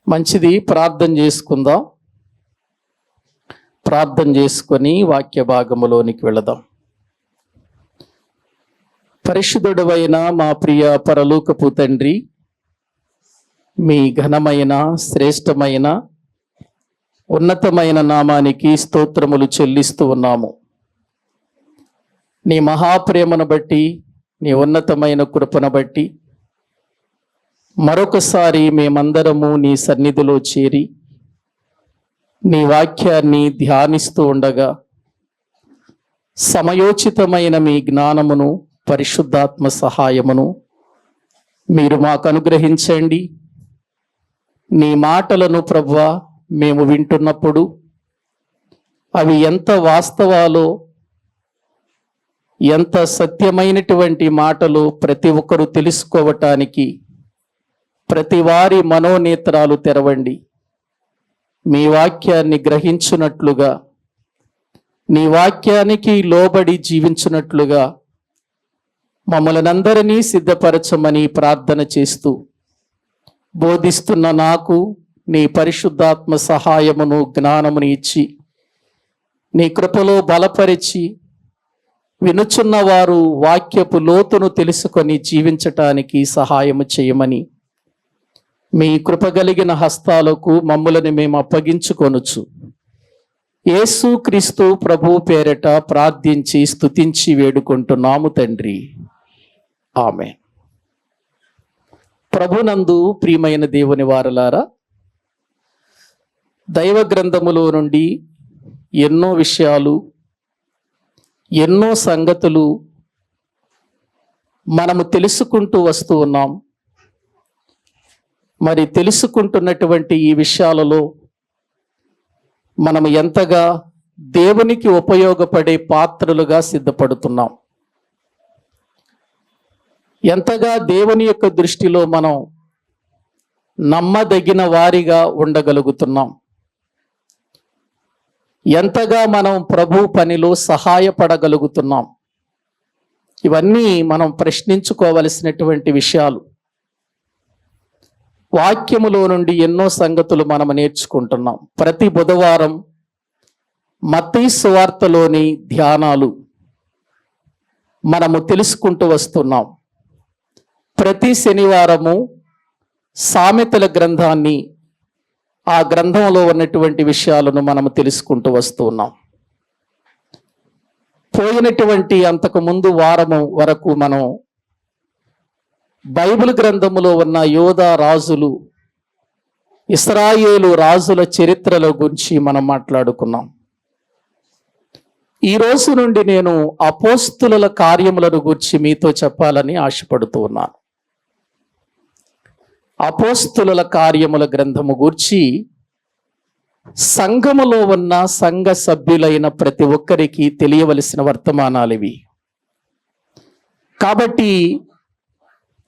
మంచిది. ప్రార్థన చేసుకుందాం. ప్రార్థన చేసుకొని వాక్య భాగములోనికి వెళదాం. పరిశుద్ధుడవైన మా ప్రియ పరలోకపు తండ్రి, మీ ఘనమైన శ్రేష్టమైన ఉన్నతమైన నామానికి స్తోత్రములు చెల్లిస్తూ ఉన్నాము. నీ మహాప్రేమను బట్టి, నీ ఉన్నతమైన కృపను బట్టి మరొకసారి మేమందరము నీ సన్నిధిలో చేరి నీ వాక్యాన్ని ధ్యానిస్తూ ఉండగా సమయోచితమైన మీ జ్ఞానమును, పరిశుద్ధాత్మ సహాయమును మీరు మాకు అనుగ్రహించండి. నీ మాటలను ప్రభువా మేము వింటున్నప్పుడు అవి ఎంత వాస్తవాలో, ఎంత సత్యమైనటువంటి మాటలు ప్రతి ఒక్కరూ తెలుసుకోవటానికి ప్రతి వారి మనోనేత్రాలు తెరవండి. మీ వాక్యాన్ని గ్రహించున్నట్లుగా, నీ వాక్యానికి లోబడి జీవించున్నట్లుగా మమ్మల్ని అందరినీ సిద్ధపరచమని ప్రార్థన చేస్తూ, బోధిస్తున్న నాకు నీ పరిశుద్ధాత్మ సహాయమును, జ్ఞానమును ఇచ్చి నీ కృపలో బలపరిచి వినుచున్న వారు వాక్యపు లోతును తెలుసుకొని జీవించటానికి సహాయము చేయమని మీ కృపగలిగిన హస్తాలకు మమ్ములను మేము అప్పగించుకొనుచు యేసు క్రీస్తు ప్రభు పేరట ప్రార్థించి స్తుతించి వేడుకుంటున్నాము తండ్రి. ఆమేన్. ప్రభునందు ప్రియమైన దేవుని వారలారా, దైవ గ్రంథములో నుండి ఎన్నో విషయాలు, ఎన్నో సంగతులు మనము తెలుసుకుంటూ వస్తూ ఉన్నాం. మరి తెలుసుకుంటున్నటువంటి ఈ విషయాలలో మనము ఎంతగా దేవునికి ఉపయోగపడే పాత్రలుగా సిద్ధపడుతున్నాం, ఎంతగా దేవుని యొక్క దృష్టిలో మనం నమ్మదగిన వారిగా ఉండగలుగుతున్నాం, ఎంతగా మనం ప్రభు పనిలో సహాయపడగలుగుతున్నాం. ఇవన్నీ మనం ప్రశ్నించుకోవలసినటువంటి విషయాలు. వాక్యములో నుండి ఎన్నో సంగతులు మనం నేర్చుకుంటున్నాం. ప్రతి బుధవారం మత్తయి సువార్తలోని ధ్యానాలు మనము తెలుసుకుంటూ వస్తున్నాం. ప్రతి శనివారము సామెతల గ్రంథాన్ని, ఆ గ్రంథంలో ఉన్నటువంటి విషయాలను మనము తెలుసుకుంటూ వస్తున్నాం. పోయినటువంటి అంతకుముందు వారము వరకు మనం బైబిల్ గ్రంథములో ఉన్న యోధా రాజులు, ఇశ్రాయేలు రాజుల చరిత్రల గురించి మనం మాట్లాడుకున్నాం. ఈ రోజు నుండి నేను అపోస్తుల కార్యములను గురించి మీతో చెప్పాలని ఆశపడుతూ ఉన్నాను. అపోస్తుల కార్యముల గ్రంథము గూర్చి సంఘములో ఉన్న సంఘ సభ్యులైన ప్రతి ఒక్కరికి తెలియవలసిన వర్తమానాలు ఇవి. కాబట్టి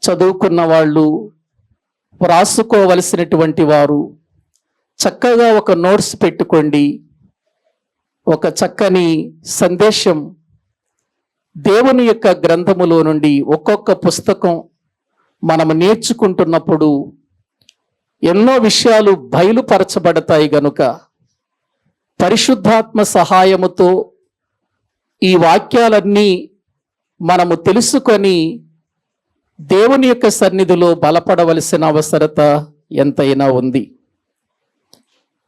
చదువుకున్న వాళ్ళు, వ్రాసుకోవలసినటువంటి వారు చక్కగా ఒక నోట్స్ పెట్టుకోండి. ఒక చక్కని సందేశం దేవుని యొక్క గ్రంథములో నుండి ఒక్కొక్క పుస్తకం మనము నేర్చుకుంటున్నప్పుడు ఎన్నో విషయాలు బయలుపరచబడతాయి. గనుక పరిశుద్ధాత్మ సహాయముతో ఈ వాక్యాలన్నీ మనము తెలుసుకొని దేవుని యొక్క సన్నిధిలో బలపడవలసిన అవసరత ఎంతైనా ఉంది.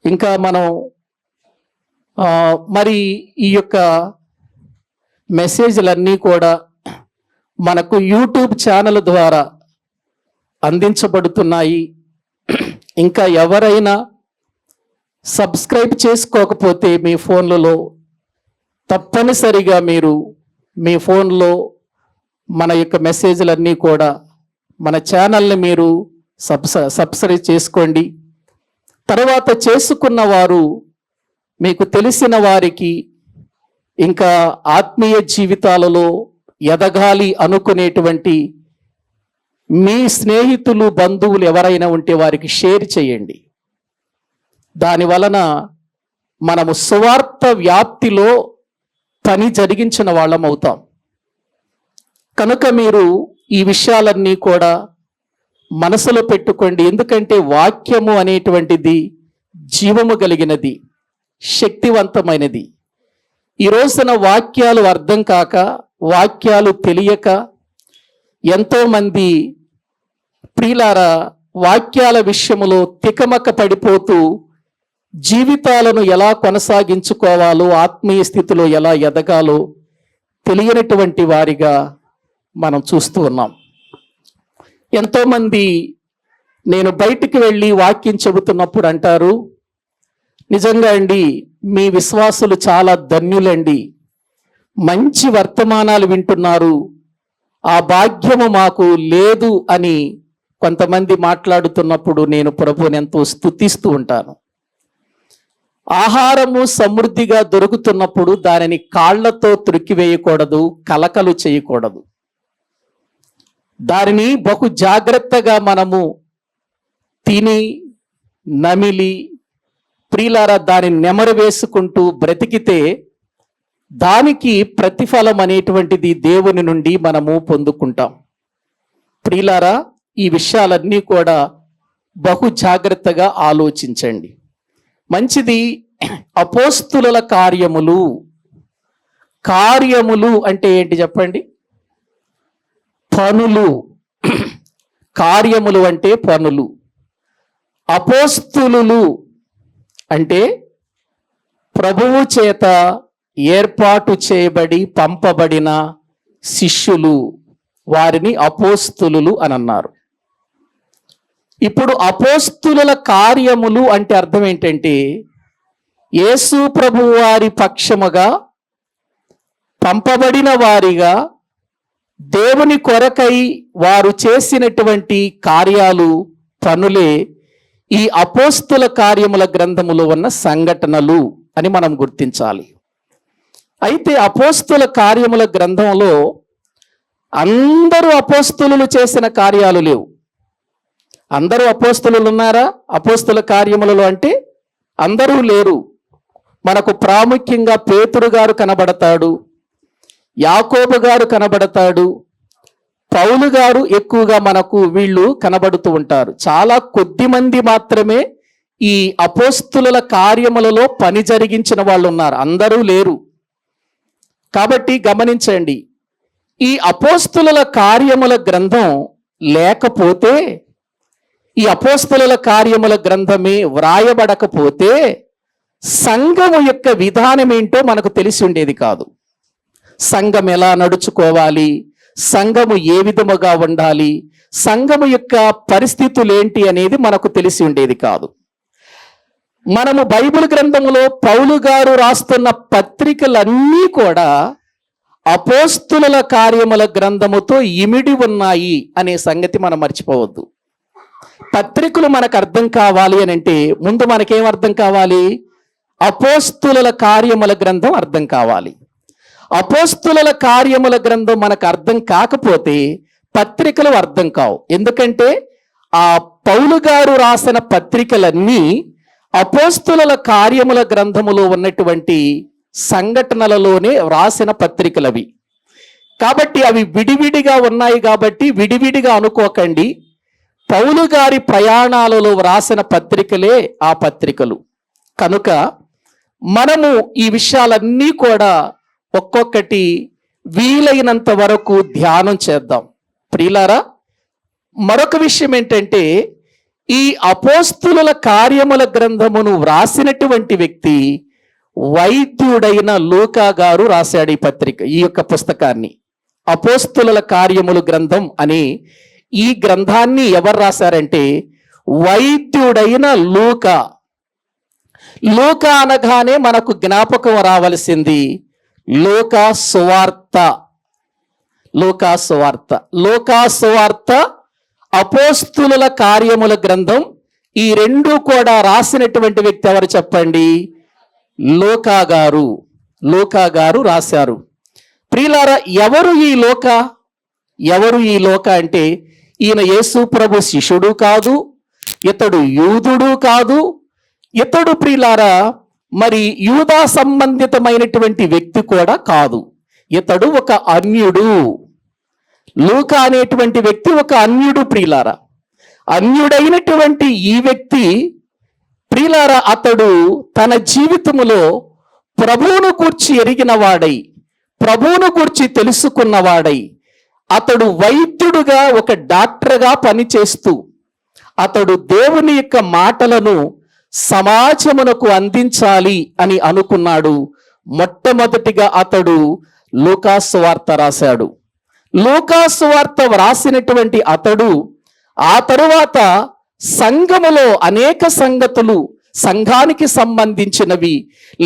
ఇంకా మనం మరి ఈ యొక్క మెసేజ్లన్నీ కూడా మనకు యూట్యూబ్ ఛానల్ ద్వారా అందించబడుతున్నాయి. ఇంకా ఎవరైనా సబ్స్క్రైబ్ చేసుకోకపోతే మీ ఫోన్లలో తప్పనిసరిగా మీరు మీ ఫోన్లో మన యొక్క మెసేజ్లన్నీ కూడా, మన ఛానల్ని మీరు సబ్స్క్రైబ్ చేసుకోండి. తర్వాత చేసుకున్న వారు మీకు తెలిసిన వారికి, ఇంకా ఆత్మీయ జీవితాలలో ఎదగాలి అనుకునేటువంటి మీ స్నేహితులు, బంధువులు ఎవరైనా ఉంటే వారికి షేర్ చేయండి. దాని వలన మనము సువార్త వ్యాప్తిలో పని జరిగించిన వాళ్ళం అవుతాం. కనుక మీరు ఈ విషయాలన్నీ కూడా మనసులో పెట్టుకోండి. ఎందుకంటే వాక్యము అనేటువంటిది జీవము కలిగినది, శక్తివంతమైనది. ఈ రోజున వాక్యాలు అర్థం కాక, వాక్యాలు తెలియక ఎంతోమంది ప్రియులారా వాక్యాల విషయములో తికమక పడిపోతూ జీవితాలను ఎలా కొనసాగించుకోవాలో, ఆత్మీయ స్థితిలో ఎలా ఎదగాలో తెలియనటువంటి వారిగా మనం చూస్తూ ఉన్నాం. ఎంతోమంది నేను బయటికి వెళ్ళి వాక్యం చెబుతున్నప్పుడు అంటారు, నిజంగా అండి మీ విశ్వాసులు చాలా ధన్యులండి, మంచి వర్తమానాలు వింటున్నారు, ఆ భాగ్యము మాకు లేదు అని కొంతమంది మాట్లాడుతున్నప్పుడు నేను ప్రభువుని ఎంతో స్తుతిస్తూ ఉంటాను. ఆహారము సమృద్ధిగా దొరుకుతున్నప్పుడు దానిని కాళ్లతో త్రుక్కివేయకూడదు, కలకలు చేయకూడదు. దానిని బహు జాగ్రత్తగా మనము తిని నమిలి ప్రియులారా దానిని నెమరు వేసుకుంటూ బ్రతికితే దానికి ప్రతిఫలం అనేటువంటిది దేవుని నుండి మనము పొందుకుంటాం. ప్రియులారా ఈ విషయాలన్నీ కూడా బహు జాగ్రత్తగా ఆలోచించండి. మంచిది. అపోస్తుల కార్యములు. కార్యములు అంటే ఏంటి చెప్పండి? పనులు. కార్యములు అంటే పనులు. అపోస్తులు అంటే ప్రభువు చేత ఏర్పాటు చేయబడి పంపబడిన శిష్యులు, వారిని అపోస్తులు అని అన్నారు. ఇప్పుడు అపోస్తుల కార్యములు అంటే అర్థం ఏంటంటే యేసు ప్రభువు వారి పక్షముగా పంపబడిన వారిగా దేవుని కొరకై వారు చేసినటువంటి కార్యాలు, పనులే ఈ అపోస్తుల కార్యముల గ్రంథములో ఉన్న సంఘటనలు అని మనం గుర్తించాలి. అయితే అపోస్తుల కార్యముల గ్రంథంలో అందరూ అపోస్తులు చేసిన కార్యాలు లేవు. అందరూ అపోస్తులు ఉన్నారా అపోస్తుల కార్యములలో అంటే? అందరూ లేరు. మనకు ప్రాముఖ్యంగా పేతురు గారు కనబడతాడు, యాకోబు గారు కనబడతాడు, పౌలు గారు ఎక్కువగా మనకు వీళ్ళు కనబడుతూ ఉంటారు. చాలా కొద్ది మంది మాత్రమే ఈ అపోస్తుల కార్యములలో పని జరిగించిన వాళ్ళు ఉన్నారు, అందరూ లేరు. కాబట్టి గమనించండి, ఈ అపోస్తుల కార్యముల గ్రంథం లేకపోతే, ఈ అపోస్తుల కార్యముల గ్రంథమే వ్రాయబడకపోతే సంఘము యొక్క విధానం ఏంటో మనకు తెలిసి ఉండేది కాదు. సంఘం ఎలా నడుచుకోవాలి, సంఘము ఏ విధముగా ఉండాలి, సంఘము యొక్క పరిస్థితులు ఏంటి అనేది మనకు తెలిసి ఉండేది కాదు. మనము బైబిల్ గ్రంథములో పౌలు గారు రాస్తున్న పత్రికలన్నీ కూడా అపోస్తుల కార్యముల గ్రంథముతో ఇమిడి ఉన్నాయి అనే సంగతి మనం మర్చిపోవద్దు. పత్రికలు మనకు అర్థం కావాలి అని అంటే ముందు మనకేం అర్థం కావాలి? అపోస్తుల కార్యముల గ్రంథం అర్థం కావాలి. అపోస్తుల కార్యముల గ్రంథం మనకు అర్థం కాకపోతే పత్రికలు అర్థం కావు. ఎందుకంటే ఆ పౌలు గారు రాసిన పత్రికలన్నీ అపోస్తుల కార్యముల గ్రంథములో ఉన్నటువంటి సంఘటనలలోనే రాసిన పత్రికలవి. కాబట్టి అవి విడివిడిగా ఉన్నాయి కాబట్టి విడివిడిగా అనుకోకండి. పౌలు గారి ప్రయాణాలలో రాసిన పత్రికలే ఆ పత్రికలు. కనుక మనము ఈ విషయాలన్నీ కూడా ఒక్కొక్కటి వీలైనంత వరకు ధ్యానం చేద్దాం. ప్రియులారా, మరొక విషయం ఏంటంటే ఈ అపోస్తుల కార్యముల గ్రంథమును వ్రాసినటువంటి వ్యక్తి వైద్యుడైన లూకా గారు రాశాడు ఈ పత్రిక, ఈ యొక్క పుస్తకాన్ని. అపోస్తుల కార్యముల గ్రంథం అని ఈ గ్రంథాన్ని ఎవరు రాశారంటే వైద్యుడైన లూకా. లూకా అనగానే మనకు జ్ఞాపకం రావలసింది లూకా సువార్త. లూకా సువార్త, లూకా సువార్త, అపోస్తుల కార్యముల గ్రంథం, ఈ రెండు కూడా రాసినటువంటి వ్యక్తి ఎవరు చెప్పండి? లూకా గారు. లూకా గారు రాశారు. ప్రియులారా, ఎవరు ఈ లూకా? ఎవరు ఈ లూకా అంటే ఈయన యేసు ప్రభు శిష్యుడు కాదు, ఇతడు యూదుడు కాదు, ఇతడు ప్రియులారా మరి యూదా సంబంధితమైనటువంటి వ్యక్తి కూడా కాదు. ఇతడు ఒక అన్యుడు. లూకా అనేటువంటి వ్యక్తి ఒక అన్యుడు ప్రియులారా. అన్యుడైనటువంటి ఈ వ్యక్తి ప్రియులారా, అతడు తన జీవితములో ప్రభువును గూర్చి ఎరిగిన వాడై, ప్రభువును గూర్చి తెలుసుకున్నవాడై, అతడు వైద్యుడుగా, ఒక డాక్టర్గా పనిచేస్తూ అతడు దేవుని యొక్క మాటలను సమాజమునకు అందించాలి అని అనుకున్నాడు. మొట్టమొదటిగా అతడు లూకాసు వార్త రాశాడు. లూకాసు వార్త వ్రాసినటువంటి అతడు ఆ తరువాత సంఘములో అనేక సంగతులు, సంఘానికి సంబంధించినవి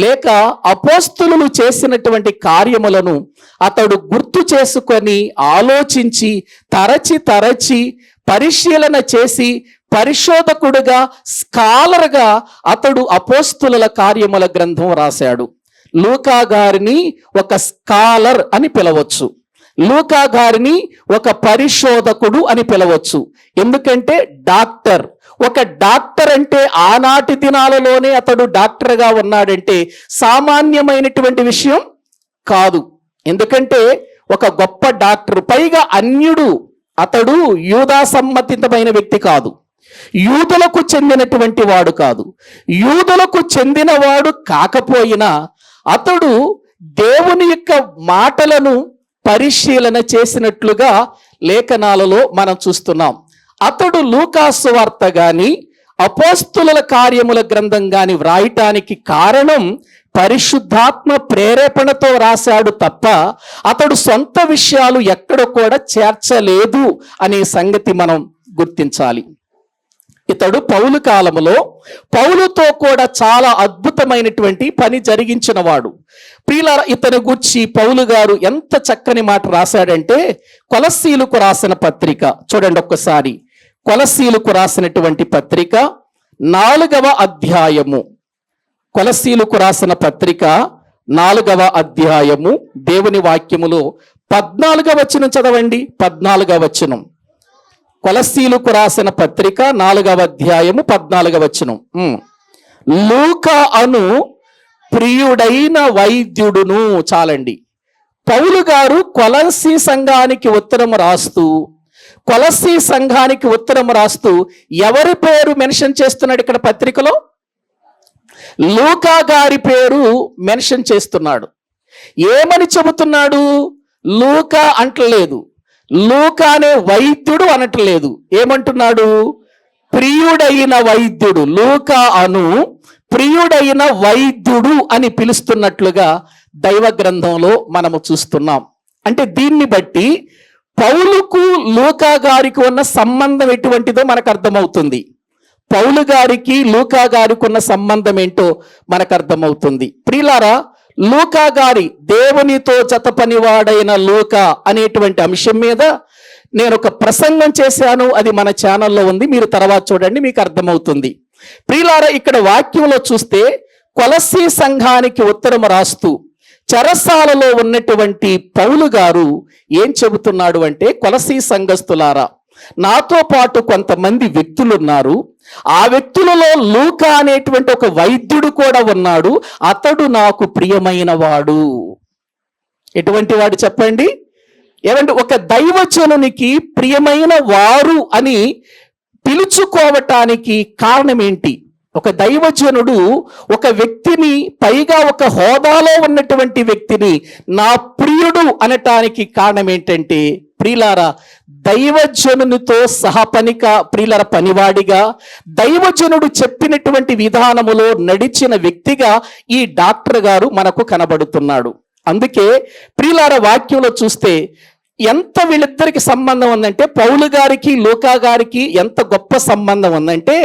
లేక అపోస్తులు చేసినటువంటి కార్యములను అతడు గుర్తు చేసుకొని ఆలోచించి తరచి పరిశీలన చేసి పరిశోధకుడుగా, స్కాలర్గా అతడు అపోస్తుల కార్యముల గ్రంథం రాశాడు. లూకా గారిని ఒక స్కాలర్ అని పిలవచ్చు, లూకా గారిని ఒక పరిశోధకుడు అని పిలవచ్చు. ఎందుకంటే డాక్టర్, ఒక డాక్టర్ అంటే ఆనాటి దినాలలోనే అతడు డాక్టర్గా ఉన్నాడంటే సామాన్యమైనటువంటి విషయం కాదు. ఎందుకంటే ఒక గొప్ప డాక్టర్, పైగా అన్యుడు, అతడు యూదా సమ్మతితమైన వ్యక్తి కాదు, యూదులకు చెందినటువంటి వాడు కాదు. యూదులకు చెందినవాడు కాకపోయినా అతడు దేవుని యొక్క మాటలను పరిశీలన చేసినట్లుగా లేఖనాలలో మనం చూస్తున్నాం. అతడు లూకాసు వార్త గాని అపోస్తుల కార్యముల గ్రంథం గాని వ్రాయటానికి కారణం పరిశుద్ధాత్మ ప్రేరేపణతో రాశాడు తప్ప అతడు సొంత విషయాలు ఎక్కడ కూడా చేర్చలేదు అనే సంగతి మనం గుర్తించాలి. ఇతడు పౌలు కాలములో పౌలుతో కూడా చాలా అద్భుతమైనటువంటి పని జరిగించిన వాడు. ప్రియులారా, ఇతని గూర్చి పౌలు గారు ఎంత చక్కని మాట రాశాడంటే, కొలస్సీలకు రాసిన పత్రిక చూడండి ఒక్కసారి. కొలస్సీలకు రాసినటువంటి పత్రిక 4వ అధ్యాయము, కొలస్సీలకు రాసిన పత్రిక 4వ అధ్యాయము దేవుని వాక్యములో 14వ వచనం చదవండి. 14వ వచనం, కొలస్సీలకు రాసిన పత్రిక 4వ అధ్యాయము 14వ వచనం. లూకా అను ప్రియుడైన వైద్యుడును. చాలండి. పౌలు గారు కొలస్సీ సంఘానికి ఉత్తరం రాస్తూ, కొలస్సీ సంఘానికి ఉత్తరం రాస్తూ ఎవరి పేరు మెన్షన్ చేస్తున్నాడు ఇక్కడ పత్రికలో? లూకా గారి పేరు మెన్షన్ చేస్తున్నాడు. ఏమని చెబుతున్నాడు? లూకా అంటలేదు, లూకా అనే వైద్యుడు అనట్లేదు. ఏమంటున్నాడు? ప్రియుడైన వైద్యుడు. లూకా అను ప్రియుడైన వైద్యుడు అని పిలుస్తున్నట్లుగా దైవ గ్రంథంలో మనము చూస్తున్నాం. అంటే దీన్ని బట్టి పౌలుకు లూకా గారికి ఉన్న సంబంధం ఎటువంటిదో మనకు అర్థమవుతుంది. పౌలు గారికి లూకా గారికి ఉన్న సంబంధం ఏంటో మనకు అర్థమవుతుంది. ప్రియులారా, లూకా గారి దేవునితో జత పనివాడైన లూకా అనేటువంటి అంశం మీద నేను ఒక ప్రసంగం చేశాను. అది మన ఛానల్లో ఉంది, మీరు తర్వాత చూడండి, మీకు అర్థమవుతుంది. ప్రియులారా, ఇక్కడ వాక్యంలో చూస్తే కొలస్సీ సంఘానికి ఉత్తరం రాస్తూ చెరసాలలో ఉన్నటువంటి పౌలు గారు ఏం చెబుతున్నాడు అంటే, కొలస్సీ సంఘస్థులారా, నాతో పాటు కొంతమంది వ్యక్తులు ఉన్నారు. ఆ వ్యక్తులలో లూకా అనేటువంటి ఒక వైద్యుడు కూడా ఉన్నాడు. అతడు నాకు ప్రియమైన వాడు. ఎటువంటి వాడు చెప్పండి? ఏమంటే ఒక దైవజనునికి ప్రియమైన వారు అని పిలుచుకోవటానికి కారణం ఏంటి? ఒక దైవజనుడు ఒక వ్యక్తిని, పైగా ఒక హోదాలో ఉన్నటువంటి వ్యక్తిని నా ప్రియుడు అనటానికి కారణం ఏంటంటే, ప్రియులారా, దైవజనునితో ప్రియులార పనివాడిగా, దైవజనుడు చెప్పినటువంటి విధానములో నడిచిన వ్యక్తిగా ఈ డాక్టర్ గారు మనకు కనబడుతున్నాడు. అందుకే ప్రియులార వాక్యంలో చూస్తే ఎంత వీళ్ళిద్దరికి సంబంధం ఉందంటే, పౌలు గారికి లూకా గారికి ఎంత గొప్ప సంబంధం ఉందంటే,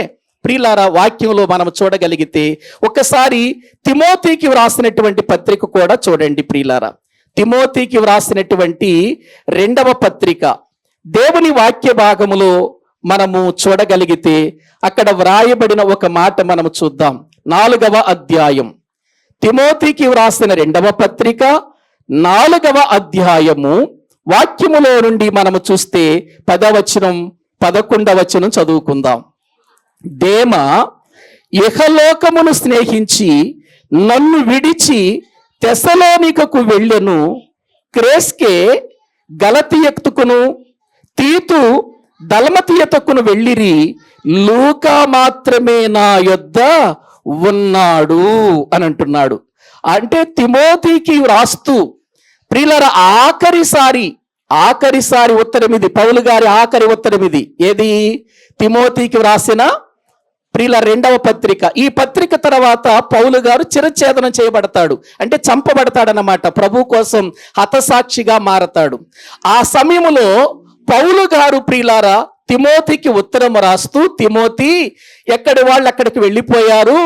ప్రియులారా వాక్యంలో మనం చూడగలిగితే ఒకసారి తిమోతికి వ్రాసినటువంటి పత్రిక కూడా చూడండి. ప్రియులారా, తిమోతికి వ్రాసినటువంటి 2వ పత్రిక దేవుని వాక్య భాగములో మనము చూడగలిగితే అక్కడ వ్రాయబడిన ఒక మాట మనము చూద్దాం. 4వ అధ్యాయం, తిమోతికి వ్రాసిన 2వ పత్రిక 4వ అధ్యాయము వాక్యములో నుండి మనము చూస్తే 10వ వచనం 11వ వచనం చదువుకుందాం. దేమ ఇహలోకమును స్నేహించి నన్ను విడిచి తెసలోనికకు వెళ్ళెను. క్రేస్కే గలతియకును, తీతు దళమతీయతకును వెళ్ళిరి, లూకా మాత్రమే నా యొద్ద ఉన్నాడు అని అంటున్నాడు. అంటే తిమోతికి రాస్తూ ప్రియులారా ఆఖరిసారి ఉత్తరం ఇది, పౌలు గారి ఆఖరి ఉత్తరం ఇది. ఏది? తిమోతికి వ్రాసిన ప్రియుల 2వ పత్రిక. ఈ పత్రిక తర్వాత పౌలు గారు చిరఛేదనం చేయబడతాడు, అంటే చంపబడతాడన్నమాట. ప్రభు కోసం హతసాక్షిగా మారతాడు. ఆ సమయంలో పౌలు గారు ప్రియులారా తిమోతికి ఉత్తరం రాస్తూ, తిమోతి, ఎక్కడి వాళ్ళు అక్కడికి వెళ్ళిపోయారు,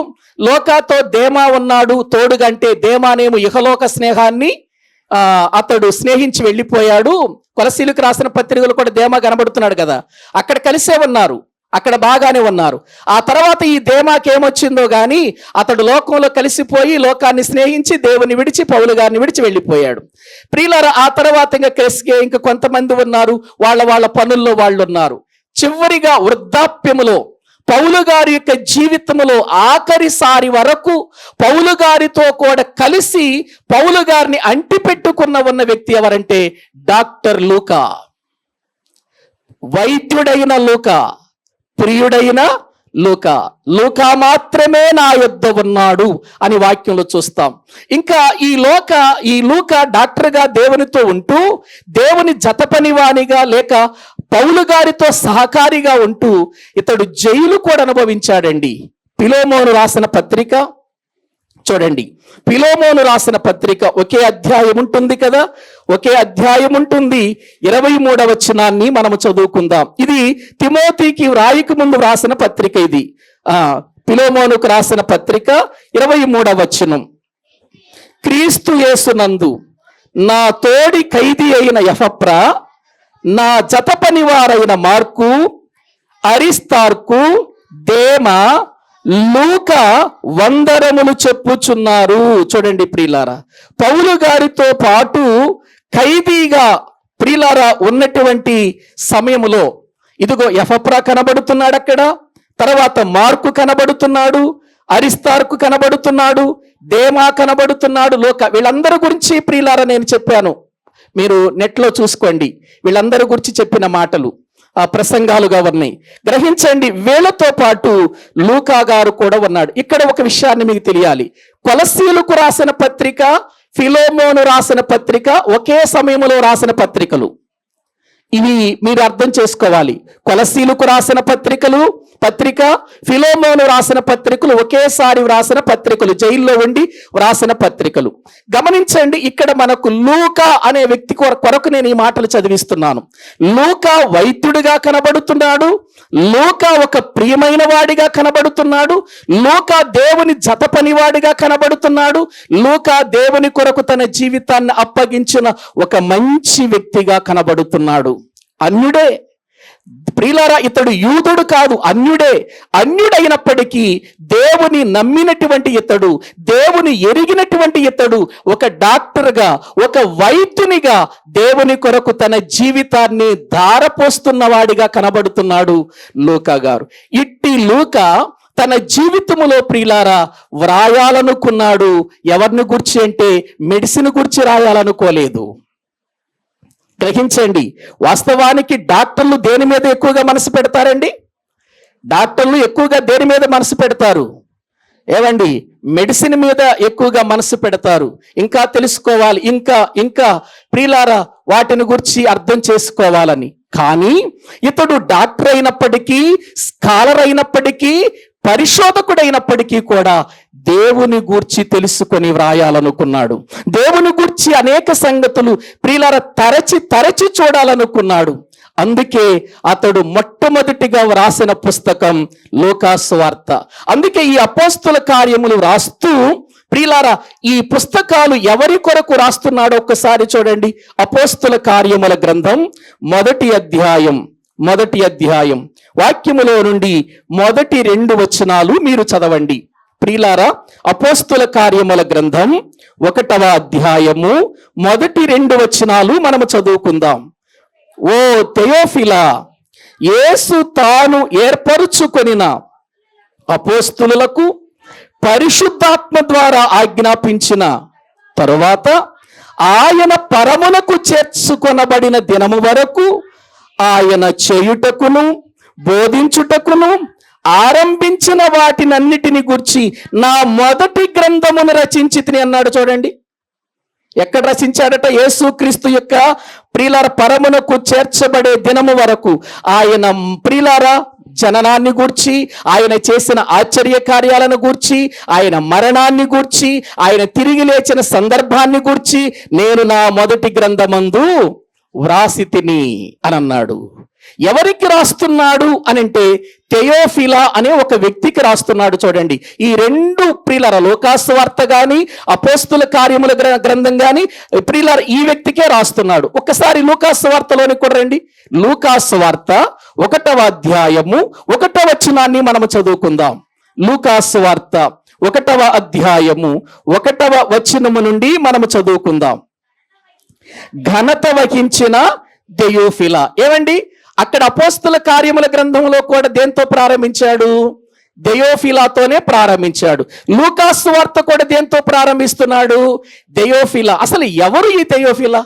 లోకాతో దేమా ఉన్నాడు తోడుగంటే, దేమానేమో ఇహలోక స్నేహాన్ని అతడు స్నేహించి వెళ్ళిపోయాడు. కొలసీలకు రాసిన పత్రికలు కూడా దేమా కనబడుతున్నాడు కదా, అక్కడ కలిసే ఉన్నారు, అక్కడ బాగానే ఉన్నారు. ఆ తర్వాత ఈ దేమాకి ఏమొచ్చిందో గాని అతడు లోకంలో కలిసిపోయి లోకాన్ని స్నేహించి దేవుని విడిచి పౌలు గారిని విడిచి వెళ్ళిపోయాడు. ప్రియులారా ఆ తర్వాత ఇంకా కొంతమంది ఉన్నారు, వాళ్ళ పనుల్లో వాళ్ళు ఉన్నారు. చివరిగా వృద్ధాప్యములో పౌలు గారి యొక్క జీవితంలో ఆఖరిసారి వరకు పౌలు గారితో కూడా కలిసి పౌలు గారిని ఉన్న వ్యక్తి ఎవరంటే డాక్టర్ లూకా. వైద్యుడైన లూకా, ప్రియుడైన లూకా. లూకా మాత్రమే నా యొద్ద ఉన్నాడు అని వాక్యంలో చూస్తాం. ఇంకా ఈ లూకా డాక్టర్గా దేవునితో ఉంటూ దేవుని జతపనివానిగా లేక పౌలు గారితో సహకారిగా ఉంటూ ఇతడు జైలు కూడా అనుభవించాడండి. ఫిలోమోను రాసిన పత్రిక చూడండి. ఫిలోమోను రాసిన పత్రిక ఒకే అధ్యాయం ఉంటుంది కదా, ఒకే అధ్యాయం ఉంటుంది. 23వ వచనాన్ని మనము చదువుకుందాం. ఇది తిమోతికి రాయక ముందు రాసిన పత్రిక. ఇది ఫిలోమోనుకు రాసిన పత్రిక 23వ వచనం. క్రీస్తు యేసునందు నా తోడి ఖైదీ అయిన ఎపఫ్రా, నా జత పనివారైన మార్కు, అరిస్తార్కు, దేమా, లూకా వందరములు చెప్పుచున్నారు. చూడండి ప్రియులారా, పౌలు గారితో పాటు ఖైదీగా ప్రియులారా ఉన్నటువంటి సమయములో ఇదిగో ఎపఫ్రా కనబడుతున్నాడు అక్కడ, తర్వాత మార్కు కనబడుతున్నాడు, అరిస్తార్కు కనబడుతున్నాడు, దేమా కనబడుతున్నాడు, లూకా. వీళ్ళందరి గురించి ప్రియులారా నేను చెప్పాను, మీరు నెట్లో చూసుకోండి. వీళ్ళందరి గురించి చెప్పిన మాటలు ప్రసంగాలుగా ఉన్నాయి, గ్రహించండి. వీళ్ళతో పాటు లూకా గారు కూడా ఉన్నాడు. ఇక్కడ ఒక విషయాన్ని మీకు తెలియాలి. కొలసీలకు రాసిన పత్రిక, ఫిలోమోను రాసిన పత్రిక ఒకే సమయంలో రాసిన పత్రికలు. ఇవి మీరు అర్థం చేసుకోవాలి. కొలసీలకు రాసిన పత్రిక, ఫిలోమోను రాసిన పత్రికలు ఒకేసారి వ్రాసిన పత్రికలు, జైల్లో ఉండి వ్రాసిన పత్రికలు. గమనించండి, ఇక్కడ మనకు లూకా అనే వ్యక్తి కొరకు నేను ఈ మాటలు చదివిస్తున్నాను. లూకా వైద్యుడిగా కనబడుతున్నాడు, లూకా ఒక ప్రియమైన వాడిగా కనబడుతున్నాడు, లూకా దేవుని జత పనివాడిగా కనబడుతున్నాడు, లూకా దేవుని కొరకు తన జీవితాన్ని అప్పగించిన ఒక మంచి వ్యక్తిగా కనబడుతున్నాడు. అన్యుడే ప్రియులారా, ఇతడు యూదుడు కాదు, అన్యుడైనప్పటికీ దేవుని నమ్మినటువంటి ఇతడు, దేవుని ఎరిగినటువంటి ఇతడు ఒక డాక్టర్గా, ఒక వైద్యునిగా దేవుని కొరకు తన జీవితాన్ని ధారపోస్తున్నవాడిగా కనబడుతున్నాడు లూకా గారు. ఇట్టి లూకా తన జీవితములో ప్రియులారా వ్రాయాలనుకున్నాడు. ఎవరిని గురించి అంటే మెడిసిన్ గురించి రాయాలనుకోలేదు. గ్రహించండి, వాస్తవానికి డాక్టర్లు దేని మీద ఎక్కువగా మనసు పెడతారండి? డాక్టర్లు ఎక్కువగా దేని మీద మనసు పెడతారు? ఏవండి, మెడిసిన్ మీద ఎక్కువగా మనసు పెడతారు. ఇంకా తెలుసుకోవాలి, ఇంకా ప్రియులారా వాటిని గురించి అర్థం చేసుకోవాలని. కానీ ఇతడు డాక్టర్ అయినప్పటికీ, స్కాలర్ అయినప్పటికీ, పరిశోధకుడైనప్పటికీ కూడా దేవుని గూర్చి తెలుసుకొని వ్రాయాలనుకున్నాడు. దేవుని గూర్చి అనేక సంగతులు ప్రియులారా తరచి చూడాలనుకున్నాడు. అందుకే అతడు మొట్టమొదటిగా వ్రాసిన పుస్తకం లూకా సువార్త. అందుకే ఈ అపోస్తుల కార్యములు రాస్తూ ప్రియులారా ఈ పుస్తకాలు ఎవరి కొరకు రాస్తున్నాడో ఒక్కసారి చూడండి. అపోస్తుల కార్యముల గ్రంథం మొదటి అధ్యాయం వాక్యములో నుండి మొదటి 2 వచనాలు మీరు చదవండి. ప్రియులారా, అపోస్తుల కార్యముల గ్రంథం 1వ అధ్యాయము మొదటి 2 వచనాలు మనము చదువుకుందాం. ఓ థెయోఫిలా, యేసు తాను ఏర్పరుచుకొనిన అపోస్తులకు పరిశుద్ధాత్మ ద్వారా ఆజ్ఞాపించిన తరువాత ఆయన పరమునకు చేర్చుకొనబడిన దినము వరకు ఆయన చేయుటకును బోధించుటకును ఆరంభించిన వాటినన్నిటిని గూర్చి నా మొదటి గ్రంథమును రచించితిని అన్నాడు. చూడండి, ఎక్కడ రచించాడట? యేసుక్రీస్తు యొక్క ప్రియులార పరమునకు చేర్చబడే దినము వరకు ఆయన ప్రియులార జననాన్ని గూర్చి, ఆయన చేసిన ఆశ్చర్య కార్యాలను గూర్చి, ఆయన మరణాన్ని గూర్చి, ఆయన తిరిగి లేచిన సందర్భాన్ని గూర్చి నేను నా మొదటి గ్రంథమందు వ్రాసితిని అని అన్నాడు. ఎవరికి రాస్తున్నాడు అనంటే తెయోఫిలా అనే ఒక వ్యక్తికి రాస్తున్నాడు. చూడండి, ఈ రెండు ప్రియులార, లూకాసు వార్త గాని అపోస్తుల కార్యముల గ్రంథం గాని ప్రియులార ఈ వ్యక్తికే రాస్తున్నాడు. ఒక్కసారి లూకాసు వార్తలోని కూడా రండి. లూకాసు వార్త 1వ అధ్యాయము 1వ వచనాన్ని మనము చదువుకుందాం. లూకాసు వార్త 1వ అధ్యాయము 1వ వచనము నుండి మనము చదువుకుందాం. ఘనత వహించిన తెయోఫిలా. ఏమండి, అక్కడ అపోస్తుల కార్యముల గ్రంథంలో కూడా దేంతో ప్రారంభించాడు? తెయోఫిలాతోనే ప్రారంభించాడు. లూకాసు వార్త కూడా దేంతో ప్రారంభిస్తున్నాడు? తెయోఫిలా. అసలు ఎవరు ఈ తెయోఫిలా?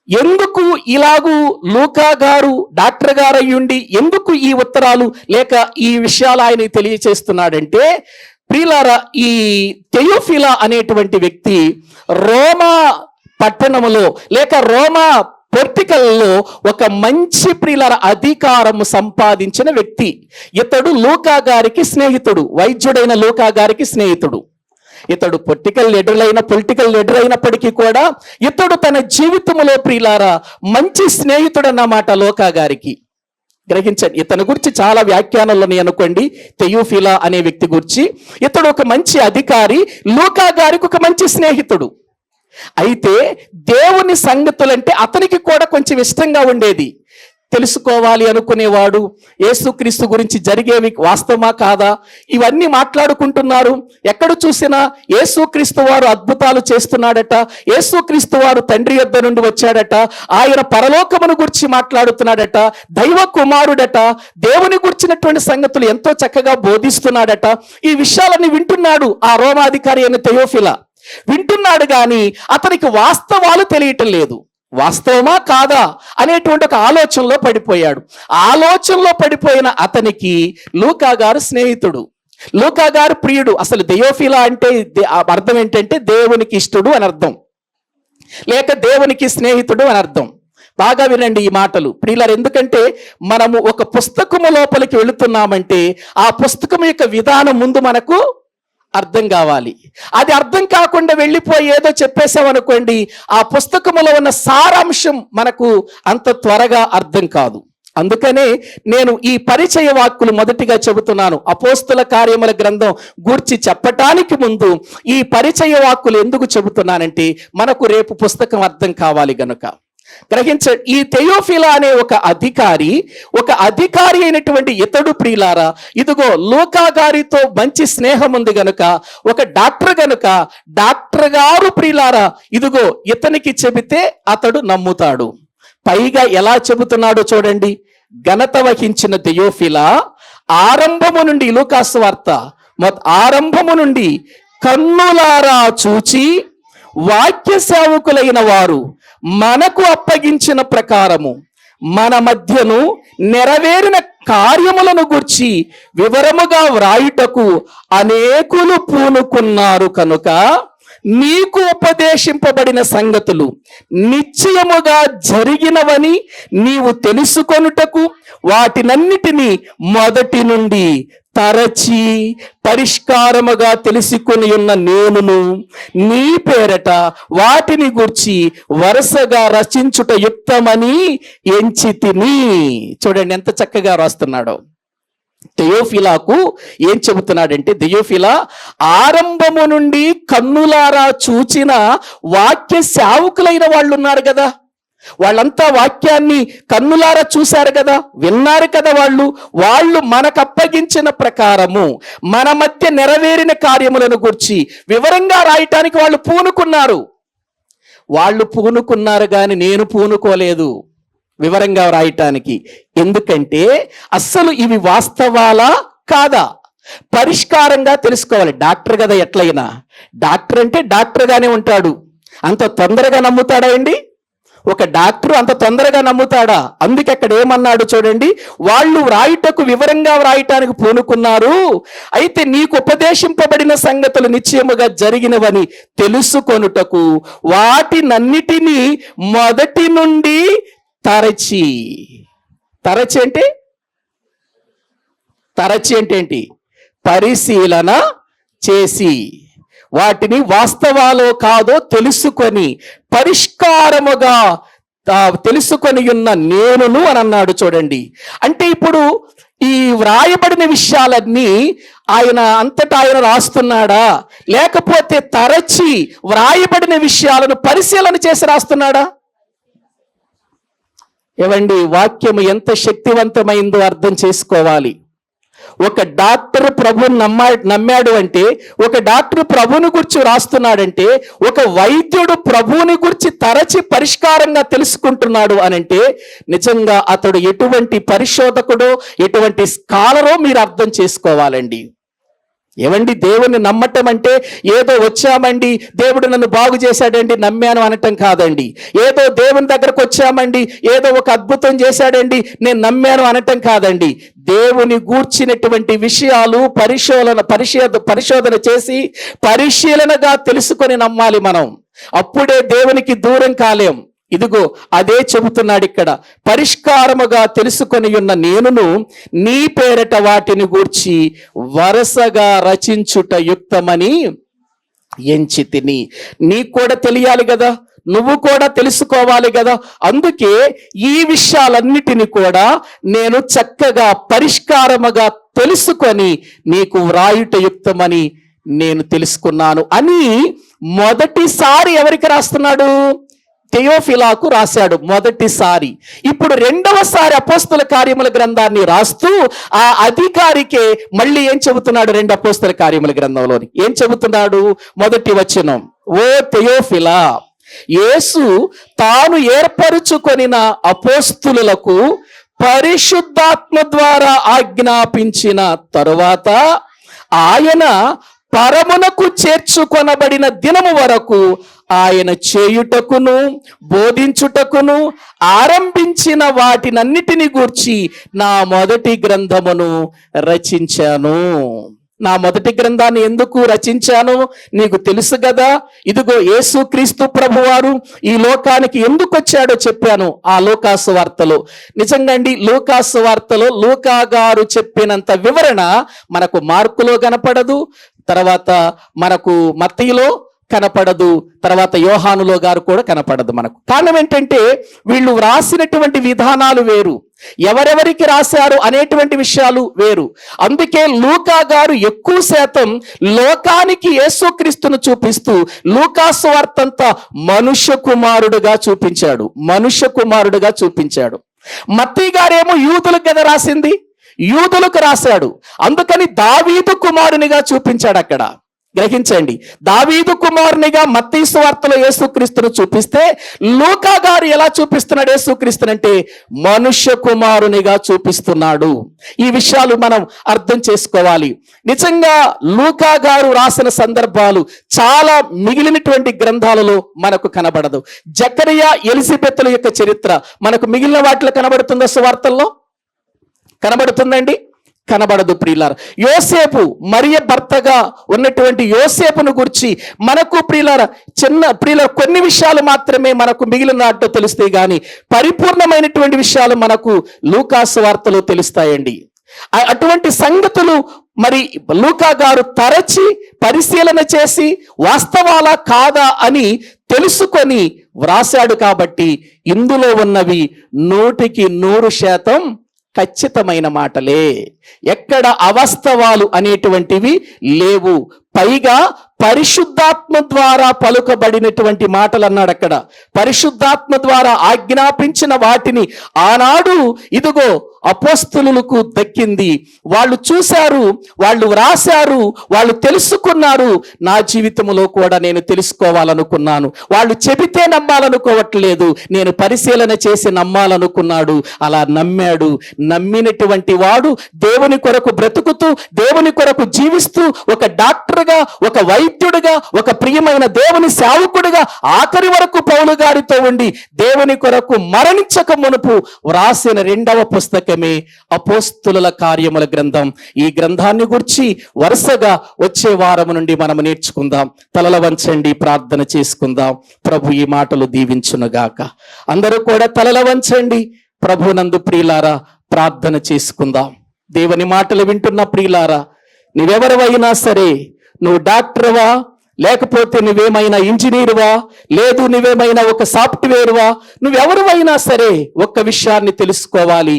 ఎందుకు ఇలాగూ లూకా గారు డాక్టర్ గారు అయ్యుండి ఎందుకు ఈ ఉత్తరాలు లేక ఈ విషయాలు ఆయన తెలియచేస్తున్నాడంటే, ప్రియులారా, ఈ తెయోఫిలా అనేటువంటి వ్యక్తి రోమా పట్టణములో లేక రోమా పొలిటికల్లో ఒక మంచి ప్రియులార అధికారము సంపాదించిన వ్యక్తి. ఇతడు లూకా గారికి స్నేహితుడు, వైద్యుడైన లూకా గారికి స్నేహితుడు. ఇతడు పొలిటికల్ లీడర్ అయినప్పటికీ కూడా ఇతడు తన జీవితంలో ప్రియులారా మంచి స్నేహితుడు అన్నమాట లూకా గారికి. గ్రహించండి, ఇతని గురించి చాలా వ్యాఖ్యానాలు ఉన్నాయి అనుకోండి. తెయోఫిలా అనే వ్యక్తి గురించి. ఇతడు ఒక మంచి అధికారి, లూకా గారికి ఒక మంచి స్నేహితుడు. అయితే దేవుని సంగతులంటే అతనికి కూడా కొంచెం ఇష్టంగా ఉండేది. తెలుసుకోవాలి అనుకునేవాడు. యేసుక్రీస్తు గురించి జరిగేవి వాస్తవమా కాదా ఇవన్నీ మాట్లాడుకుంటున్నారు. ఎక్కడ చూసినా యేసుక్రీస్తు వారు అద్భుతాలు చేస్తున్నాడట, యేసుక్రీస్తు వారు తండ్రి యొద్ద నుండి వచ్చాడట, ఆయన పరలోకమును గురించి మాట్లాడుతున్నాడట, దైవ కుమారుడట, దేవుని గురించినటువంటి సంగతులు ఎంతో చక్కగా బోధిస్తున్నాడట. ఈ విషయాలన్నీ వింటున్నాడు ఆ రోమాధికారి అయిన తెయోఫిలా. వింటున్నాడు కానీ అతనికి వాస్తవాలు తెలియటం లేదు. వాస్తవమా కాదా అనేటువంటి ఒక ఆలోచనలో పడిపోయాడు. ఆలోచనలో పడిపోయిన అతనికి లూకా గారు స్నేహితుడు, లూకా గారు ప్రియుడు. అసలు తెయోఫిలా అంటే అర్థం ఏంటంటే దేవునికి ఇష్టడు అని అర్థం, లేక దేవునికి స్నేహితుడు అని అర్థం. బాగా వినండి ఈ మాటలు ప్రియులారు. ఎందుకంటే మనము ఒక పుస్తకము లోపలికి వెళుతున్నామంటే ఆ పుస్తకం యొక్క విధానం ముందు మనకు అర్థం కావాలి. అది అర్థం కాకుండా వెళ్ళిపోయి ఏదో చెప్పేసామనుకోండి, ఆ పుస్తకములో ఉన్న సారాంశం మనకు అంత త్వరగా అర్థం కాదు. అందుకనే నేను ఈ పరిచయ వాక్కులు మొదటిగా చెబుతున్నాను. అపోస్తుల కార్యముల గ్రంథం గూర్చి చెప్పటానికి ముందు ఈ పరిచయ వాక్కులు ఎందుకు చెబుతున్నానంటే మనకు రేపు పుస్తకం అర్థం కావాలి గనుక. గ్రహించండి, ఈ తెయోఫిలా అనే ఒక అధికారి అయినటువంటి ఇతడు ప్రియులారా, ఇదిగో లూకా గారితో మంచి స్నేహం ఉంది గనుక, ఒక డాక్టర్ గనుక డాక్టర్ గారు ప్రియులారా ఇదిగో ఇతనికి చెబితే అతడు నమ్ముతాడు. పైగా ఎలా చెబుతున్నాడో చూడండి. ఘనత వహించిన తెయోఫిలా ఆరంభము నుండి, లూకాసు వార్త ఆరంభము నుండి కన్నులారా చూచి వాక్య సేవకులైన వారు మనకు అప్పగించిన ప్రకారము మన మధ్యను నెరవేరిన కార్యములను గూర్చి వివరముగా వ్రాయుటకు అనేకులు పూనుకున్నారు కనుక నీకు ఉపదేశింపబడిన సంగతులు నిశ్చయముగా జరిగినవని నీవు తెలుసుకొనుటకు వాటినన్నిటినీ మొదటి నుండి తరచి పరిష్కారముగా తెలుసుకొని ఉన్న నేనును నీ పేరట వాటిని గూర్చి వరుసగా రచించుట యుక్తమని ఎంచితిని. చూడండి ఎంత చక్కగా రాస్తున్నాడో. తెయోఫిలాకు ఏం చెబుతున్నాడంటే, తెయోఫిలా ఆరంభము నుండి కన్నులారా చూచిన వాక్య సేవకులైన వాళ్ళు ఉన్నారు కదా, వాళ్ళంతా వాక్యాన్ని కన్నులారా చూశారు కదా, విన్నారు కదా. వాళ్ళు మనకు అప్పగించిన ప్రకారము మన మధ్య నెరవేరిన కార్యములను గురించి వివరంగా రాయటానికి వాళ్ళు పూనుకున్నారు కానీ నేను పూనుకోలేదు వివరంగా రాయటానికి. ఎందుకంటే అస్సలు ఇవి వాస్తవాలా కాదా పరిష్కారంగా తెలుసుకోవాలి. డాక్టర్ కదా, ఎట్లయినా డాక్టర్ అంటే డాక్టర్ గానే ఉంటాడు. అంత తొందరగా నమ్ముతాడా అండి? ఒక డాక్టర్ అంత తొందరగా నమ్ముతాడా? అందుకే అక్కడ ఏమన్నాడు చూడండి, వాళ్ళు వ్రాయుటకు వివరంగా వ్రాయటానికి పూనుకున్నారు, అయితే నీకు ఉపదేశింపబడిన సంగతులు నిశ్చయముగా జరిగినవని తెలుసుకొనుటకు వాటినన్నిటినీ మొదటి నుండి తరచి అంటే ఏంటి? పరిశీలన చేసి వాటిని వాస్తవాలో కాదో తెలుసుకొని పరిష్కారముగా తెలుసుకొని ఉన్న నేనును అని అన్నాడు చూడండి. అంటే ఇప్పుడు ఈ వ్రాయబడిన విషయాలన్నీ ఆయన అంతటా ఆయన రాస్తున్నాడా, లేకపోతే తరచి వ్రాయబడిన విషయాలను పరిశీలన చేసి రాస్తున్నాడా? ఏవండి, వాక్యము ఎంత శక్తివంతమైందో అర్థం చేసుకోవాలి. ఒక డాక్టర్ ప్రభుని నమ్మాడు అంటే, ఒక డాక్టర్ ప్రభుని గురించి రాస్తున్నాడంటే, ఒక వైద్యుడు ప్రభుని గురించి తరచి పరిష్కారంగా తెలుసుకుంటున్నాడు అనంటే, నిజంగా అతడు ఎటువంటి పరిశోధకుడో ఎటువంటి స్కాలరో మీరు అర్థం చేసుకోవాలండి. ఏమండి, దేవుని నమ్మటం అంటే ఏదో వచ్చామండి, దేవుడు నన్ను బాగు చేశాడండి, నమ్మాను అనటం కాదండి. ఏదో దేవుని దగ్గరకు వచ్చామండి, ఏదో ఒక అద్భుతం చేశాడండి, నేను నమ్మాను అనటం కాదండి. దేవుని గూర్చినటువంటి విషయాలు పరిశోధన చేసి పరిశీలనగా తెలుసుకొని నమ్మాలి మనం. అప్పుడే దేవునికి దూరం కాలేం. ఇదిగో అదే చెబుతున్నాడు ఇక్కడ, పరిష్కారముగా తెలుసుకొని ఉన్న నేనును నీ పేరట వాటిని గూర్చి వరుసగా రచించుట యుక్తమని ఎంచితిని. నీకు కూడా తెలియాలి కదా, నువ్వు కూడా తెలుసుకోవాలి కదా. అందుకే ఈ విషయాలన్నిటిని కూడా నేను చక్కగా పరిష్కారముగా తెలుసుకొని నీకు వ్రాయుట యుక్తమని నేను తెలుసుకున్నాను అని మొదటిసారి ఎవరికి రాస్తున్నాడు? తెయోఫిలాకు రాశాడు మొదటిసారి. ఇప్పుడు రెండవసారి అపోస్తల కార్యముల గ్రంథాన్ని రాస్తూ ఆ అధికారికే మళ్ళీ ఏం చెబుతున్నాడు? 2 అపోస్తల కార్యముల గ్రంథంలోని ఏం చెబుతున్నాడు? మొదటి వచనం, ఓ తెయోఫిలా, యేసు తాను ఏర్పరుచుకొనిన అపోస్తులకు పరిశుద్ధాత్మ ద్వారా ఆజ్ఞాపించిన తరువాత ఆయన పరమునకు చేర్చుకొనబడిన దినము వరకు ఆయన చేయుటకును బోధించుటకును ఆరంభించిన వాటినన్నిటిని గూర్చి నా మొదటి గ్రంథమును రచించాను. నా మొదటి గ్రంథాన్ని ఎందుకు రచించాను నీకు తెలుసు కదా. ఇదిగో యేసుక్రీస్తు ప్రభువారు ఈ లోకానికి ఎందుకు వచ్చాడో చెప్పాను ఆ లూకాసు వార్తలో. నిజంగా అండి, లూకాసు వార్తలో లూకా గారు చెప్పినంత వివరణ మనకు మార్కులో కనపడదు, తర్వాత మనకు మత్తయిలో కనపడదు, తర్వాత యోహానులో గారు కూడా కనపడదు మనకు. కారణం ఏంటంటే వీళ్ళు వ్రాసినటువంటి విధానాలు వేరు, ఎవరెవరికి రాశారు అనేటువంటి విషయాలు వేరు. అందుకే లూకా గారు ఎక్కువ శాతం లోకానికి యేసుక్రీస్తును చూపిస్తూ లూకాసు వార్తంతా మనుష్య కుమారుడుగా చూపించాడు. మత్తయి గారేమో యూదులకు కదా రాసింది, యూదులకు రాశాడు, అందుకని దావీదు కుమారునిగా చూపించాడు. అక్కడ గ్రహించండి, దావీదు కుమారునిగా మత్తయి సువార్తలో యేసుక్రీస్తును చూపిస్తే లూకా గారు ఎలా చూపిస్తున్నాడు యేసుక్రీస్తునంటే మనుష్య కుమారునిగా చూపిస్తున్నాడు. ఈ విషయాలు మనం అర్థం చేసుకోవాలి. నిజంగా లూకా గారు రాసిన సందర్భాలు చాలా మిగిలినటువంటి గ్రంథాలలో మనకు కనబడదు. జకరియా ఎలిజబెతుల యొక్క చరిత్ర మనకు మిగిలిన వాటిలో కనబడుతుందా? సువార్తల్లో కనబడుతుందండి? కనబడదు ప్రియులారా. యోసేపు, మరియ భర్తగా ఉన్నటువంటి యోసేపును గురించి మనకు ప్రియులారా కొన్ని విషయాలు మాత్రమే మనకు మిగిలిన నాట్లో తెలుస్తాయి, కానీ పరిపూర్ణమైనటువంటి విషయాలు మనకు లూకాసు వార్తలో తెలుస్తాయండి. అటువంటి సంగతులు మరి లూకా గారు తరచి పరిశీలన చేసి వాస్తవాలా కాదా అని తెలుసుకొని వ్రాసాడు. కాబట్టి ఇందులో ఉన్నవి 100% ఖచ్చితమైన మాటలే, ఎక్కడ అవాస్తవాలు అనేటువంటివి లేవు. పైగా పరిశుద్ధాత్మ ద్వారా పలుకబడినటువంటి మాటలు అన్నాడు అక్కడ. పరిశుద్ధాత్మ ద్వారా ఆజ్ఞాపించిన వాటిని ఆనాడు ఇదిగో అపోస్తలులకు దక్కింది. వాళ్ళు చూశారు, వాళ్ళు వ్రాశారు, వాళ్ళు తెలుసుకున్నారు. నా జీవితంలో కూడా నేను తెలుసుకోవాలనుకున్నాను. వాళ్ళు చెబితే నమ్మాలనుకోవట్లేదు, నేను పరిశీలన చేసి నమ్మాలనుకున్నాడు. అలా నమ్మాడు. నమ్మినటువంటి వాడు దేవుని కొరకు బ్రతుకుతూ దేవుని కొరకు జీవిస్తూ ఒక డాక్టర్గా, ఒక వైద్యుడిగా వైద్యుడిగా, ఒక ప్రియమైన దేవుని సేవకుడిగా ఆఖరి వరకు పౌలు గారితో ఉండి దేవుని కొరకు మరణించక మునుపు వ్రాసిన 2వ పుస్తకమే అపోస్తుల కార్యముల గ్రంథం. ఈ గ్రంథాన్ని గురించి వరుసగా వచ్చే వారం నుండి మనం నేర్చుకుందాం. తలల వంచండి, ప్రార్థన చేసుకుందాం. ప్రభు ఈ మాటలు దీవించునుగాక. అందరూ కూడా తలల వంచండి. ప్రభునందు ప్రియులారా ప్రార్థన చేసుకుందాం. దేవుని మాటలు వింటున్న ప్రియులారా, నువ్వెవరివైనా సరే, నువ్వు డాక్టర్వా, లేకపోతే నువ్వేమైనా ఇంజనీరువా, లేదు నువ్వేమైనా ఒక సాఫ్ట్వేర్వా, నువ్వెవరివైనా సరే ఒక్క విషయాన్ని తెలుసుకోవాలి.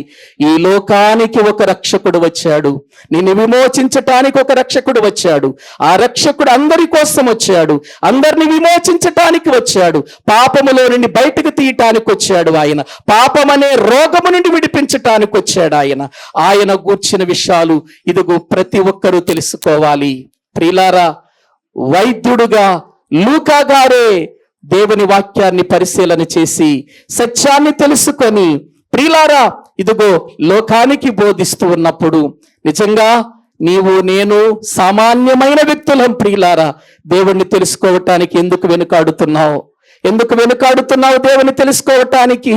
ఈ లోకానికి ఒక రక్షకుడు వచ్చాడు. నిన్ను విమోచించటానికి ఒక రక్షకుడు వచ్చాడు. ఆ రక్షకుడు అందరి కోసం వచ్చాడు. అందరిని విమోచించటానికి వచ్చాడు. పాపములో నుండి బయటకు తీయటానికి వచ్చాడు ఆయన. పాపమనే రోగము నుండి విడిపించటానికి వచ్చాడు ఆయన. ఆయన గూర్చిన విషయాలు ఇదిగో ప్రతి ఒక్కరూ తెలుసుకోవాలి. ప్రియులారా, వైద్యుడుగా లూకా గారే దేవుని వాక్యాన్ని పరిశీలన చేసి సత్యాన్ని తెలుసుకొని ప్రియులారా ఇదిగో లోకానికి బోధిస్తూ ఉన్నప్పుడు నిజంగా నీవు నేను సామాన్యమైన వ్యక్తులం. ప్రియులారా, దేవుణ్ణి తెలుసుకోవటానికి ఎందుకు వెనుకాడుతున్నావు? ఎందుకు వెనుకాడుతున్నావు దేవుని తెలుసుకోవటానికి?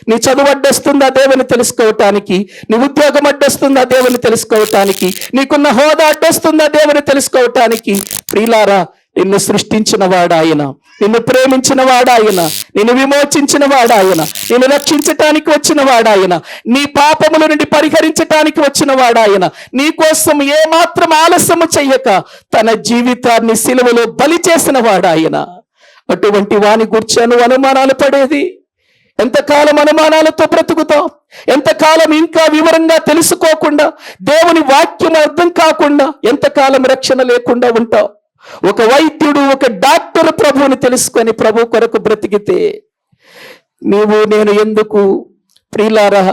నీ చదువు అడ్డొస్తుందా దేవుని తెలుసుకోవటానికి? నీ ఉద్యోగం అడ్డొస్తుందా దేవుని తెలుసుకోవటానికి? నీకున్న హోదా అడ్డొస్తుందా దేవుని తెలుసుకోవటానికి? ప్రియులారా, నిన్ను సృష్టించిన వాడాయన, నిన్ను ప్రేమించిన వాడాయన, నిన్ను విమోచించిన వాడాయన, నిన్ను రక్షించటానికి వచ్చిన వాడాయన, నీ పాపముల నుండి పరిహరించటానికి వచ్చిన వాడాయన, నీ కోసం ఏమాత్రం ఆలస్యము చెయ్యక తన జీవితాన్ని సిలువలో బలి చేసిన వాడాయన. అటువంటి వాని గుర్చాను అనుమానాలు పడేది? ఎంతకాలం అనుమానాలతో బ్రతుకుతాం? ఎంతకాలం ఇంకా వివరంగా తెలుసుకోకుండా, దేవుని వాక్యం అర్థం కాకుండా ఎంతకాలం రక్షణ లేకుండా ఉంటావు? ఒక వైద్యుడు, ఒక డాక్టర్ ప్రభువుని తెలుసుకొని ప్రభు కొరకు బ్రతికితే నీవు నేను ఎందుకు ప్రియులారా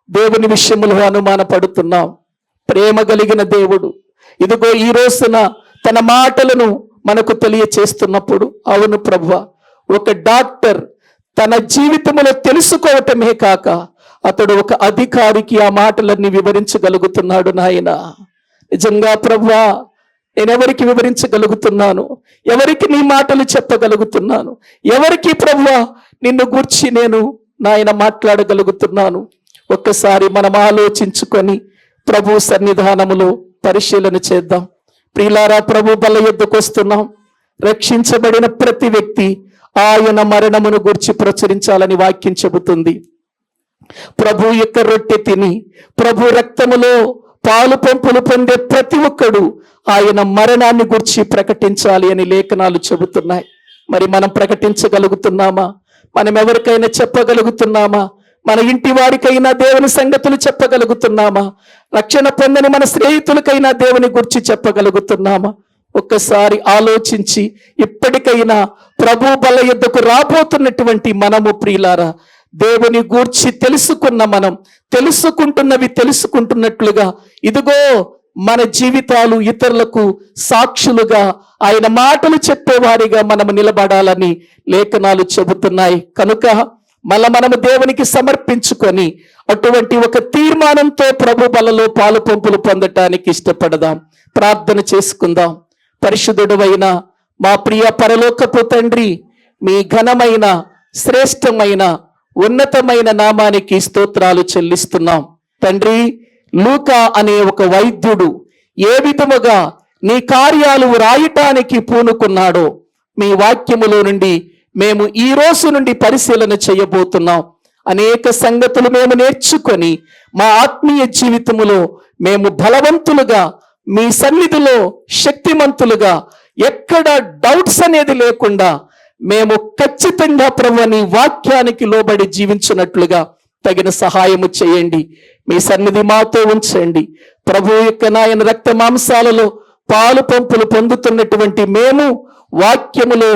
దేవుని విషయములో అనుమాన పడుతున్నాం? ప్రేమ కలిగిన దేవుడు ఇదిగో ఈ రోజున తన మాటలను మనకు తెలియచేస్తున్నప్పుడు, అవును ప్రభువా, ఒక డాక్టర్ తన జీవితంలో తెలుసుకోవటమే కాక అతడు ఒక అధికారికి ఆ మాటలన్నీ వివరించగలుగుతున్నాడు. నాయన నిజంగా ప్రభువా, నేను ఎవరికి వివరించగలుగుతున్నాను? ఎవరికి నీ మాటలు చెప్పగలుగుతున్నాను? ఎవరికి ప్రభువా నిన్ను గూర్చి నేను నాయన మాట్లాడగలుగుతున్నాను? ఒక్కసారి మనం ఆలోచించుకొని ప్రభు సన్నిధానములో పరిశీలన చేద్దాం. ప్రియులారా, ప్రభు బల్ల యొద్దకు వస్తున్నాం. రక్షించబడిన ప్రతి వ్యక్తి ఆయన మరణమును గురించి ప్రచురించాలని వాక్యం చెబుతుంది. ప్రభు యొక్క రొట్టె తిని ప్రభు రక్తములో పాలు పంపులు పొందే ప్రతి ఒక్కడు ఆయన మరణాన్ని గురించి ప్రకటించాలి అని లేఖనాలు చెబుతున్నాయి. మరి మనం ప్రకటించగలుగుతున్నామా? మనం ఎవరికైనా చెప్పగలుగుతున్నామా? మన ఇంటి వారికైనా దేవుని సంగతులు చెప్పగలుగుతున్నామా? రక్షణ పొందని మన స్నేహితులకైనా దేవుని గురించి చెప్పగలుగుతున్నామా? ఒక్కసారి ఆలోచించి ఇప్పటికైనా ప్రభు బల్ల యొద్దకు రాబోతున్నటువంటి మనము ప్రియులారా, దేవుని గూర్చి తెలుసుకున్న మనం తెలుసుకుంటున్నవి తెలుసుకుంటున్నట్లుగా ఇదిగో మన జీవితాలు ఇతరులకు సాక్షులుగా ఆయన మాటలు చెప్పేవారిగా మనము నిలబడాలని లేఖనాలు చెబుతున్నాయి. కనుక మనము దేవునికి సమర్పించుకొని అటువంటి ఒక తీర్మానంతో ప్రభు బలలో పాలు పంపులు పొందటానికి ఇష్టపడదాం. ప్రార్థన చేసుకుందాం. పరిశుద్ధుడైన మా ప్రియ పరలోకపు తండ్రి, మీ ఘనమైన శ్రేష్టమైన ఉన్నతమైన నామానికి స్తోత్రాలు చెల్లిస్తున్నాం. తండ్రి, లూకా అనే ఒక వైద్యుడు ఏ విధముగా నీ కార్యాలు రాయటానికి పూనుకున్నాడో మీ వాక్యములో నుండి మేము ఈ రోజు నుండి పరిశీలన చేయబోతున్నాం. అనేక సంగతులు మేము నేర్చుకొని మా ఆత్మీయ జీవితములో మేము బలవంతులుగా మీ సన్నిధిలో శక్తిమంతులుగా ఎక్కడ డౌట్స్ అనేది లేకుండా మేము ఖచ్చితంగా ప్రభువా నీ వాక్యానికి లోబడి జీవించినట్లుగా తగిన సహాయము చేయండి. మీ సన్నిధి మాతో ఉంచండి. ప్రభు యొక్క నాయన రక్త మాంసాలలో పాలు పంపులు పొందుతున్నటువంటి మేము వాక్యములో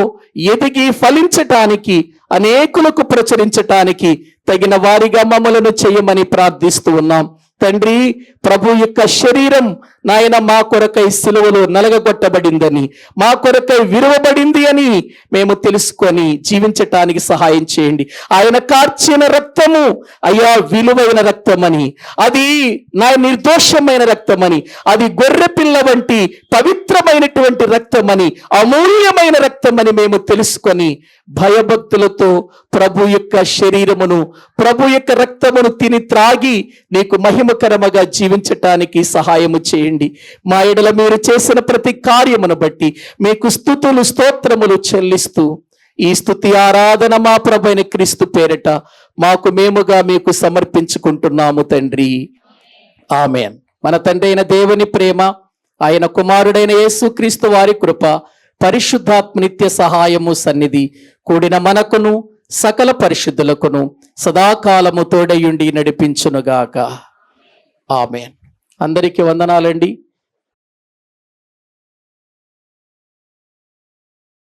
ఎదిగి ఫలించటానికి, అనేకులకు ప్రచురించటానికి తగిన వారిగా మమ్మలను చేయమని ప్రార్థిస్తూ ఉన్నాం. తండ్రి, ప్రభు యొక్క శరీరం నాయన మా కొరకై సిలువలో నలగగొట్టబడిందని, మా కొరకై విరువబడింది అని మేము తెలుసుకొని జీవించటానికి సహాయం చేయండి. ఆయన కార్చిన రక్తము అయ్యా విలువైన రక్తమని, అది నా నిర్దోషమైన రక్తమని, అది గొర్రె పిల్ల వంటి పవిత్రమైనటువంటి రక్తమని, అమూల్యమైన రక్తమని మేము తెలుసుకొని భయభక్తులతో ప్రభు యొక్క శరీరమును, ప్రభు యొక్క రక్తమును తిని త్రాగి నీకు మహిమకరముగా జీవించటానికి సహాయము చేయండి. మా ఎడల మీరు చేసిన ప్రతి కార్యమును బట్టి మీకు స్తుతులు స్తోత్రములు చెల్లిస్తూ ఈ స్తుతి ఆరాధన మా ప్రభువైన క్రీస్తు పేరిట మాకు మేముగా మీకు సమర్పించుకుంటున్నాము తండ్రి. ఆమేన్. మన తండ్రి అయిన దేవుని ప్రేమ, ఆయన కుమారుడైన యేసుక్రీస్తు వారి కృప, పరిశుద్ధాత్మ నిత్య సహాయము సన్నిధి కూడిన మనకును సకల పరిశుద్ధులకును సదాకాలము తోడయుండి నడిపించునుగాక. ఆమేన్. అందరికీ వందనాలండి.